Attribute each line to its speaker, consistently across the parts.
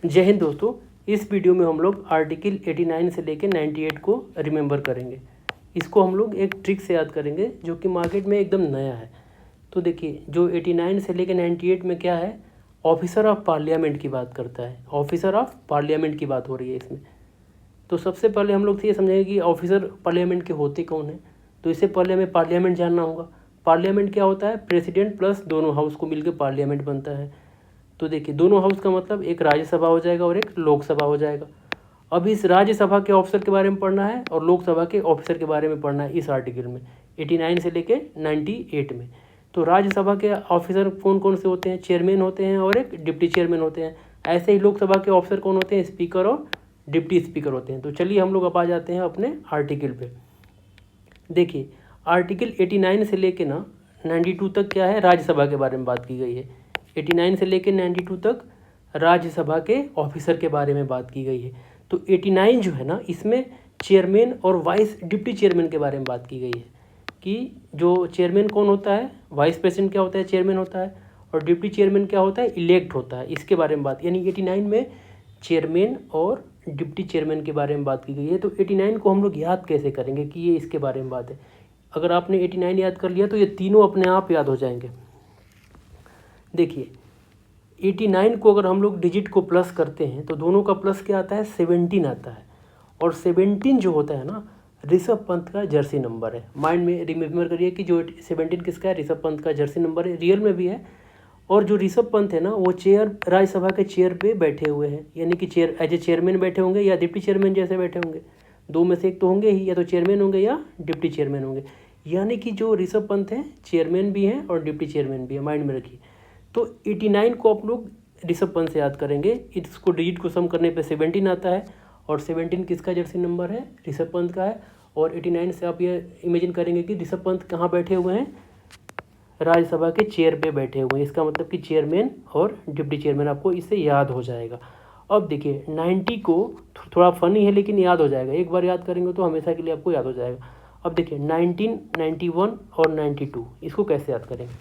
Speaker 1: जय हिंद दोस्तों। इस वीडियो में हम लोग आर्टिकल 89 से लेकर 98 को रिमेंबर करेंगे। इसको हम लोग एक ट्रिक से याद करेंगे जो कि मार्केट में एकदम नया है। तो देखिए, जो 89 से लेकर 98 में क्या है, ऑफिसर ऑफ पार्लियामेंट की बात करता है। ऑफिसर ऑफ पार्लियामेंट की बात हो रही है इसमें। तो सबसे पहले हम लोग ये समझेंगे कि ऑफिसर पार्लियामेंट के होते कौन है। तो इससे पहले हमें पार्लियामेंट जानना होगा। पार्लियामेंट क्या होता है? प्रेसिडेंट प्लस दोनों हाउस को मिलकर पार्लियामेंट बनता है। तो देखिए, दोनों हाउस का मतलब एक राज्यसभा हो जाएगा और एक लोकसभा हो जाएगा। अब इस राज्यसभा के ऑफिसर के बारे में पढ़ना है और लोकसभा के ऑफिसर के बारे में पढ़ना है इस आर्टिकल में 89 से लेके 98 में। तो राज्यसभा के ऑफिसर कौन कौन से होते हैं? चेयरमैन होते हैं और एक डिप्टी चेयरमैन होते हैं। ऐसे ही लोकसभा के ऑफिसर कौन होते हैं? स्पीकर और डिप्टी स्पीकर होते हैं। तो चलिए हम लोग अब आ जाते हैं अपने आर्टिकल पे। देखिए, आर्टिकल 89 से लेके 92 तक क्या है, राज्यसभा के बारे में बात की गई है। 89 से लेकर 92 तक राज्यसभा के ऑफिसर के बारे में बात की गई है। तो 89 जो है ना, इसमें चेयरमैन और वाइस डिप्टी चेयरमैन के बारे में बात की गई है कि जो चेयरमैन कौन होता है, वाइस प्रेसिडेंट क्या होता है, चेयरमैन होता है, और डिप्टी चेयरमैन क्या होता है, इलेक्ट होता है। इसके बारे में बात, यानी 89 में चेयरमैन और डिप्टी चेयरमैन के बारे में बात की गई है। तो 89 को हम लोग याद कैसे करेंगे कि ये इसके बारे में बात है। अगर आपने 89 याद कर लिया तो ये तीनों अपने आप याद हो जाएंगे। देखिए, 89 को अगर हम लोग डिजिट को प्लस करते हैं तो दोनों का प्लस क्या आता है, 17 आता है। और 17 जो होता है ना, ऋषभ पंत का जर्सी नंबर है। माइंड में रिमेंबर करिए कि जो 17 किसका है, ऋषभ पंत का जर्सी नंबर है। रियल में भी है। और जो ऋषभ पंत है ना, वो राज्यसभा के चेयर पे बैठे हुए हैं, यानी कि चेयर एज ए चेयरमैन बैठे होंगे या डिप्टी चेयरमैन जैसे बैठे होंगे। दो में से एक तो होंगे ही, या तो चेयरमैन होंगे या डिप्टी चेयरमैन होंगे। यानी कि जो ऋषभ पंत हैं चेयरमैन भी हैं और डिप्टी चेयरमैन भी है। माइंड में रखिए। तो 89 को आप लोग ऋषभ पंत से याद करेंगे। इसको डिजिट को सम करने पे 17 आता है। और 17 किसका जर्सी नंबर है? ऋषभ पंत का है। और 89 से आप ये इमेजिन करेंगे कि ऋषभ पंत कहाँ बैठे हुए हैं, राज्यसभा के चेयर पे बैठे हुए हैं। इसका मतलब कि चेयरमैन और डिप्टी चेयरमैन आपको इससे याद हो जाएगा। अब देखिए, 90 को थोड़ा फनी है लेकिन याद हो जाएगा। एक बार याद करेंगे तो हमेशा के लिए आपको याद हो जाएगा। अब देखिए, 19, 91 और 92 इसको कैसे याद करेंगे।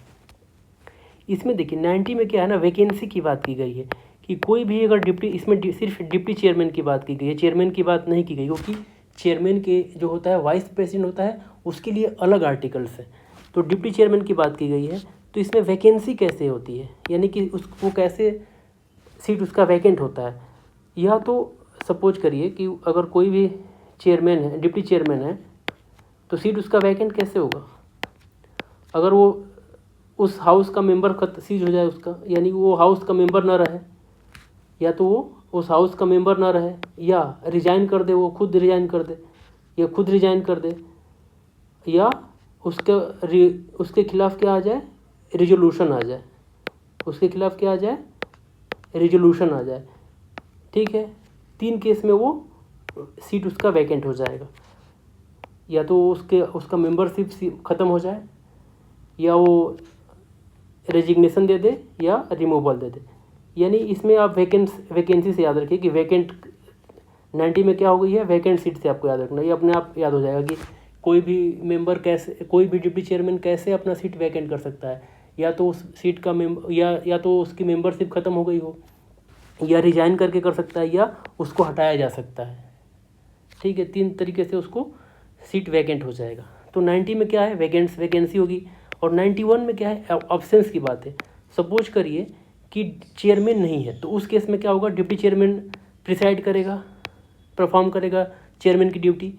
Speaker 1: इसमें देखिए, 90 में क्या है ना, वैकेंसी की बात की गई है कि कोई भी अगर डिप्टी, इसमें सिर्फ डिप्टी चेयरमैन की बात की गई है, चेयरमैन की बात नहीं की गई, क्योंकि चेयरमैन के जो होता है वाइस प्रेसिडेंट होता है, उसके लिए अलग आर्टिकल्स हैं। तो डिप्टी चेयरमैन की बात की गई है। तो इसमें वैकेंसी कैसे होती है, यानी कि उसको कैसे सीट उसका वैकेंट होता है। या तो सपोज करिए कि अगर कोई भी चेयरमैन है, डिप्टी चेयरमैन है, तो सीट उसका वैकेंट कैसे होगा? अगर वो उस हाउस का मेंबर सीज हो जाए उसका, यानी वो हाउस का मेंबर ना रहे, या तो वो उस हाउस का मेंबर ना रहे, या रिजाइन कर दे, वो खुद रिजाइन कर दे, या खुद रिजाइन कर दे, या उसके खिलाफ क्या आ जाए, रिजोल्यूशन आ जाए। उसके खिलाफ क्या आ जाए, रिजोल्यूशन आ जाए। ठीक है, 3 केस में वो सीट उसका वैकेंट हो जाएगा। या तो उसका मेंबरशिप ख़त्म हो जाए, या वो रेजिग्नेशन दे दे, या रिमूवल दे दे। यानी इसमें आप वैकेंसी से याद रखिए कि वैकेंट 90 में क्या हो गई है, वैकेंट सीट से आपको याद रखना। ये अपने आप याद हो जाएगा कि कोई भी मेंबर कैसे, कोई भी डिप्टी चेयरमैन कैसे अपना सीट वैकेंट कर सकता है। या तो उस सीट का या तो उसकी मेंबरशिप ख़त्म हो गई हो, या रिजाइन करके कर सकता है, या उसको हटाया जा सकता है। ठीक है, 3 तरीके से उसको सीट वैकेंट हो जाएगा। तो 90 में क्या है, वैकेंसी होगी। और 91 में क्या है, ऑप्शंस की बात है। सपोज करिए कि चेयरमैन नहीं है, तो उस केस में क्या होगा, डिप्टी चेयरमैन प्रिसाइड करेगा, परफॉर्म करेगा चेयरमैन की ड्यूटी।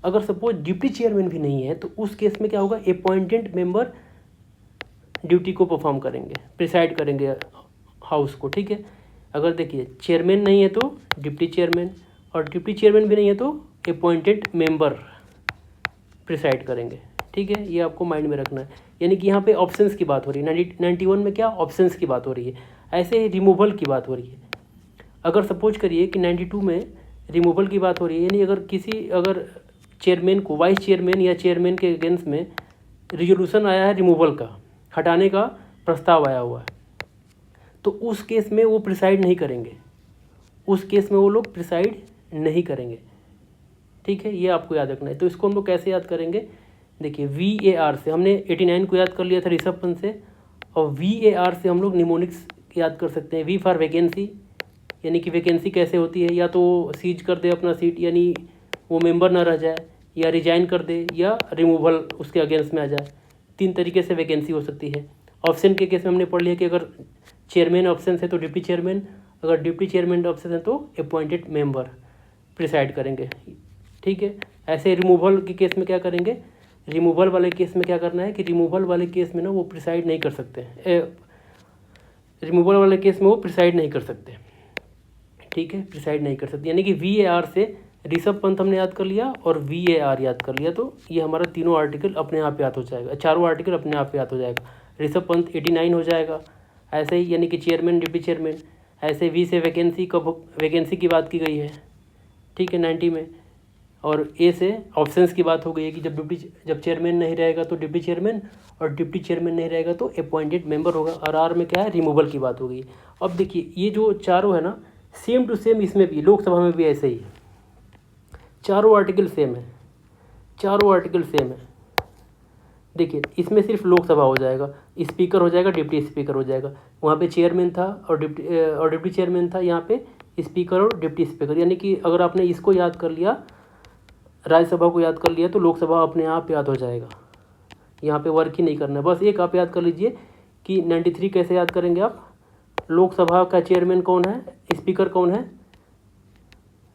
Speaker 1: अगर सपोज डिप्टी चेयरमैन भी नहीं है, तो उस केस में क्या होगा, अपॉइंटेड मेंबर ड्यूटी को परफॉर्म करेंगे, प्रिसाइड करेंगे हाउस को। ठीक है, अगर देखिए चेयरमैन नहीं है तो डिप्टी चेयरमैन, और डिप्टी चेयरमैन भी नहीं है तो अपॉइंटेड मेंबर प्रिसाइड करेंगे। ठीक है, ये आपको माइंड में रखना है। यानी कि यहाँ पे ऑप्शंस की बात हो रही है। 91 में क्या, ऑप्शंस की बात हो रही है। ऐसे ही रिमूवल की बात हो रही है। अगर सपोज करिए कि 92 में रिमूवल की बात हो रही है, यानी अगर चेयरमैन को, वाइस चेयरमैन या चेयरमैन के अगेंस्ट में रिजोल्यूशन आया है रिमूवल का, हटाने का प्रस्ताव आया हुआ है, तो उस केस में वो प्रिसाइड नहीं करेंगे। उस केस में वो लोग प्रिसाइड नहीं करेंगे। ठीक है, ये आपको याद रखना है। तो इसको हम लोग कैसे याद करेंगे, देखिए VAR से हमने 89 को याद कर लिया था ऋषभ पंत से, और VAR से हम लोग निमोनिक्स याद कर सकते हैं। V फॉर वैकेंसी, यानी कि वैकेंसी कैसे होती है, या तो सीज कर दे अपना सीट यानी वो मेंबर ना रह जाए, या रिजाइन कर दे, या रिमूवल उसके अगेंस्ट में आ जाए। 3 तरीके से वैकेंसी हो सकती है। ऑप्शन के केस में हमने पढ़ लिया कि अगर चेयरमैन ऑप्शन है तो डिप्टी चेयरमैन, अगर डिप्टी चेयरमैन ऑप्शन है तो अपॉइंटेड मेंबर प्रिसाइड करेंगे। ठीक है। ऐसे रिमूवल के केस में क्या करेंगे, रिमूवल वाले केस में क्या करना है कि रिमूवल वाले केस में ना वो प्रिसाइड नहीं कर सकते, रिमूवल वाले केस में वो प्रिसाइड नहीं कर सकते। ठीक है, प्रिसाइड नहीं कर सकते। यानी कि VAR से ऋषभ पंत हमने याद कर लिया और VAR याद कर लिया, तो ये हमारा तीनों आर्टिकल अपने आप याद हो जाएगा, चारों आर्टिकल अपने आप याद हो जाएगा। ऋषभ पंत 89 हो जाएगा। ऐसे ही यानी कि चेयरमैन डिप्टी चेयरमैन, ऐसे V से वैकेंसी कब वैकेंसी की बात की गई है, ठीक है 90 में। और A से ऑप्शंस की बात हो गई है कि जब चेयरमैन नहीं रहेगा तो डिप्टी चेयरमैन, और डिप्टी चेयरमैन नहीं रहेगा तो अपॉइंटेड मेंबर होगा। और R में क्या है, रिमूवल की बात हो गई। अब देखिए ये जो चारों है ना, सेम टू सेम इसमें भी, लोकसभा में भी ऐसे ही है, चारों आर्टिकल सेम है, चारों आर्टिकल सेम है। देखिए इसमें सिर्फ लोकसभा हो जाएगा, स्पीकर हो जाएगा, डिप्टी स्पीकर हो जाएगा। वहाँ पे चेयरमैन था और डिप्टी चेयरमैन था, यहाँ पे स्पीकर और डिप्टी स्पीकर। यानी कि अगर आपने इसको याद कर लिया, राज्यसभा को याद कर लिया, तो लोकसभा अपने आप याद हो जाएगा। यहाँ पे वर्क ही नहीं करना है। बस एक आप याद कर लीजिए कि 93 कैसे याद करेंगे आप। लोकसभा का चेयरमैन कौन है, स्पीकर कौन है,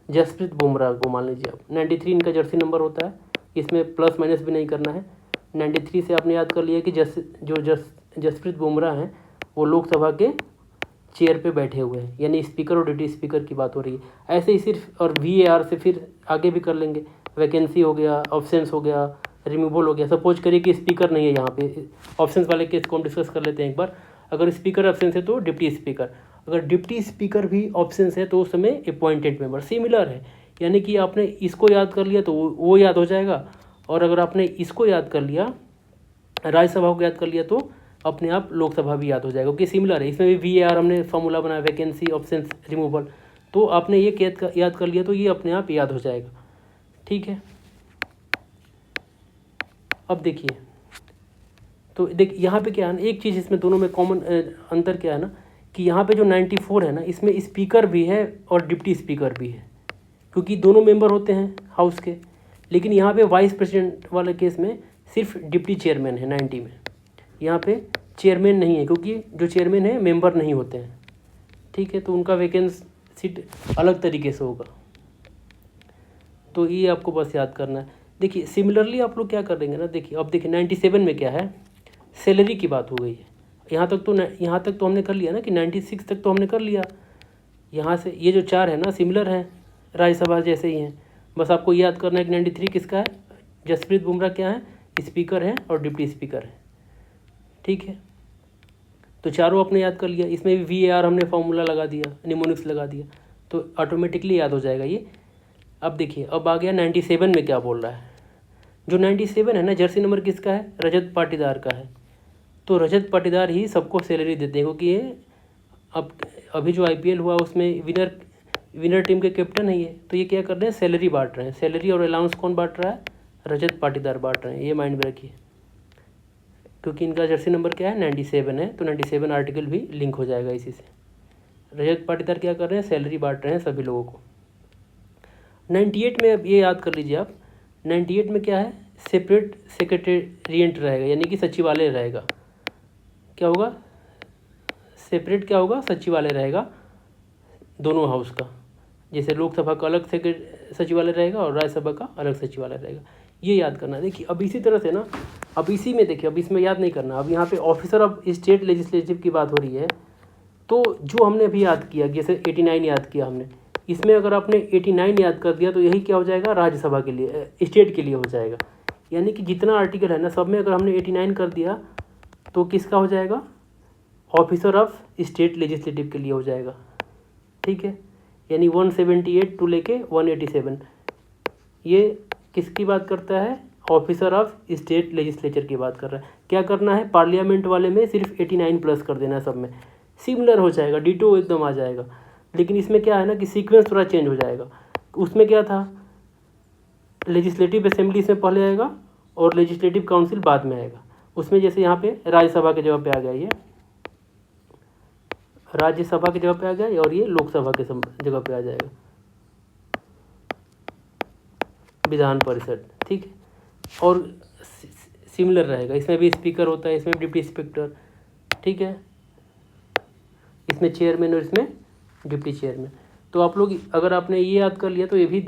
Speaker 1: जसप्रीत बुमराह को मान लीजिए आप। 93 इनका जर्सी नंबर होता है, इसमें प्लस माइनस भी नहीं करना है। 93 से आपने याद कर लिया कि जसप्रीत बुमराह हैं वो लोकसभा के चेयर पे बैठे हुए हैं, यानी स्पीकर और डिप्टी स्पीकर की बात हो रही है। ऐसे ही सिर्फ और VAR से फिर आगे भी कर लेंगे। वैकेंसी हो गया, ऑप्शंस हो गया, रिमूवल हो गया। सपोज करिए कि स्पीकर नहीं है यहाँ पे, ऑप्शंस वाले केस को हम डिस्कस कर लेते हैं एक बार। अगर स्पीकर ऑप्शन है तो डिप्टी स्पीकर, अगर डिप्टी स्पीकर भी ऑप्शन है तो उस समय अपॉइंटेड मेंबर। सिमिलर है, यानी कि आपने इसको याद कर लिया तो वो याद हो जाएगा, और अगर आपने इसको याद कर लिया, राज्यसभा को याद कर लिया, तो अपने आप लोकसभा भी याद हो जाएगा, क्योंकि सिमिलर है। इसमें भी VAR हमने फॉर्मूला बनाया, वैकेंसी, ऑप्शन, रिमूवल, तो आपने ये याद कर लिया तो ये अपने आप याद हो जाएगा। ठीक है। अब देखिए, तो यहाँ पे क्या है ना, एक चीज़ इसमें दोनों में कॉमन अंतर क्या है ना, कि यहाँ पे जो 94 है ना, इसमें स्पीकर भी है और डिप्टी स्पीकर भी है, क्योंकि दोनों मेंबर होते हैं हाउस के। लेकिन यहाँ पे वाइस प्रेसिडेंट वाले केस में सिर्फ डिप्टी चेयरमैन है 90 में, यहाँ पे चेयरमैन नहीं है, क्योंकि जो चेयरमैन है मेंबर नहीं होते हैं। ठीक है, तो उनका वैकेंसी सीट अलग तरीके से होगा, तो ये आपको बस याद करना है। देखिए सिमिलरली आप लोग क्या कर देंगे ना, देखिए अब देखिए 97 में क्या है, सैलरी की बात हो गई है। यहाँ तक तो हमने कर लिया ना कि 96 तक तो हमने कर लिया। यहाँ से ये जो 4 है ना, सिमिलर हैं, राज्यसभा जैसे ही हैं। बस आपको याद करना है कि 93 किसका है, जसप्रीत बुमराह क्या है, स्पीकर हैं और डिप्टी स्पीकर हैं। ठीक है, तो चारों आपने याद कर लिया। इसमें भी VAR हमने फॉर्मूला लगा दिया, निमोनिक्स लगा दिया, तो ऑटोमेटिकली याद हो जाएगा ये। अब देखिए, अब आ गया 97 में क्या बोल रहा है। जो 97 है ना, जर्सी नंबर किसका है, रजत पाटीदार का है। तो रजत पाटीदार ही सबको सैलरी देते हैं, क्योंकि ये अब अभी जो IPL हुआ उसमें विनर टीम के कैप्टन है ये, तो ये क्या कर रहे हैं, सैलरी बांट रहे हैं। सैलरी और अलाउंस कौन बांट रहा है, रजत पाटीदार बांट रहे हैं, ये माइंड में रखिए। क्योंकि इनका जर्सी नंबर क्या है, 97 है, तो 97 आर्टिकल भी लिंक हो जाएगा इसी से। रजत पाटीदार क्या कर रहे हैं, सैलरी बांट रहे हैं सभी लोगों को। 98 में अब ये याद कर लीजिए आप, 98 में क्या है, सेपरेट सेक्रेटेरिएट रहेगा, यानी कि सचिवालय रहेगा। क्या होगा, सेपरेट क्या होगा, सचिवालय रहेगा दोनों हाउस का। जैसे लोकसभा का अलग सचिवालय रहेगा और राज्यसभा का अलग सचिवालय रहेगा, ये याद करना। देखिए अब इसी तरह से ना, अब इसी में देखिए, अब इसमें याद नहीं करना। अब यहाँ पे ऑफिसर ऑफ स्टेट लेजिस्लेटिव की बात हो रही है, तो जो हमने अभी याद किया, जैसे 89 याद किया हमने, इसमें अगर आपने 89 याद कर दिया तो यही क्या हो जाएगा, राज्यसभा के लिए, स्टेट के लिए हो जाएगा। यानी कि जितना आर्टिकल है ना, सब में अगर हमने 89 कर दिया तो किसका हो जाएगा, ऑफिसर ऑफ स्टेट लेजिस्लेटिव के लिए हो जाएगा। ठीक है, यानी 178 टू लेके 187 ये किसकी बात करता है, ऑफिसर ऑफ स्टेट लेजिस्लेचर की बात कर रहा है। क्या करना है, पार्लियामेंट वाले में सिर्फ 89 प्लस कर देना है, सब में सिमिलर हो जाएगा, डिटो एकदम आ जाएगा। लेकिन इसमें क्या है ना कि सीक्वेंस थोड़ा चेंज हो जाएगा। उसमें क्या था, लेजिस्लेटिव असेंबली इसमें पहले आएगा और लेजिस्लेटिव काउंसिल बाद में आएगा। उसमें जैसे यहाँ पे राज्यसभा के जगह पे आ गया ये राज्यसभा की जगह पे आ गया और ये लोकसभा के जगह पे आ जाएगा, विधान परिषद। ठीक है, और सिमिलर रहेगा, इसमें भी स्पीकर होता है, इसमें डिप्टी स्पीकर। ठीक है, इसमें चेयरमैन और इसमें डिप्टी चेयरमैन। तो आप लोग अगर आपने ये याद कर लिया तो ये भी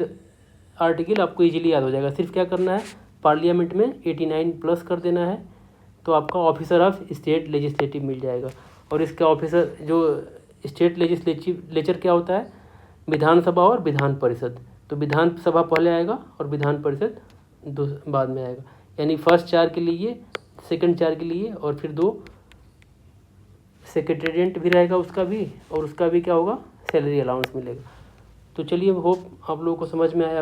Speaker 1: आर्टिकल आपको इजीली याद हो जाएगा। सिर्फ क्या करना है, पार्लियामेंट में 89 प्लस कर देना है तो आपका ऑफिसर ऑफ स्टेट लेजिस्लेटिव मिल जाएगा। और इसका ऑफिसर जो स्टेट लेजिस्लेचर क्या होता है, विधानसभा और विधान परिषद। तो विधानसभा पहले आएगा और विधान परिषद बाद में आएगा, यानी फर्स्ट 4 के लिए, सेकंड 4 के लिए, और फिर 2 सेक्रेटेरिएट भी रहेगा उसका भी, और उसका भी क्या होगा, सैलरी अलाउंस मिलेगा। तो चलिए, होप आप लोगों को समझ में आया होगा।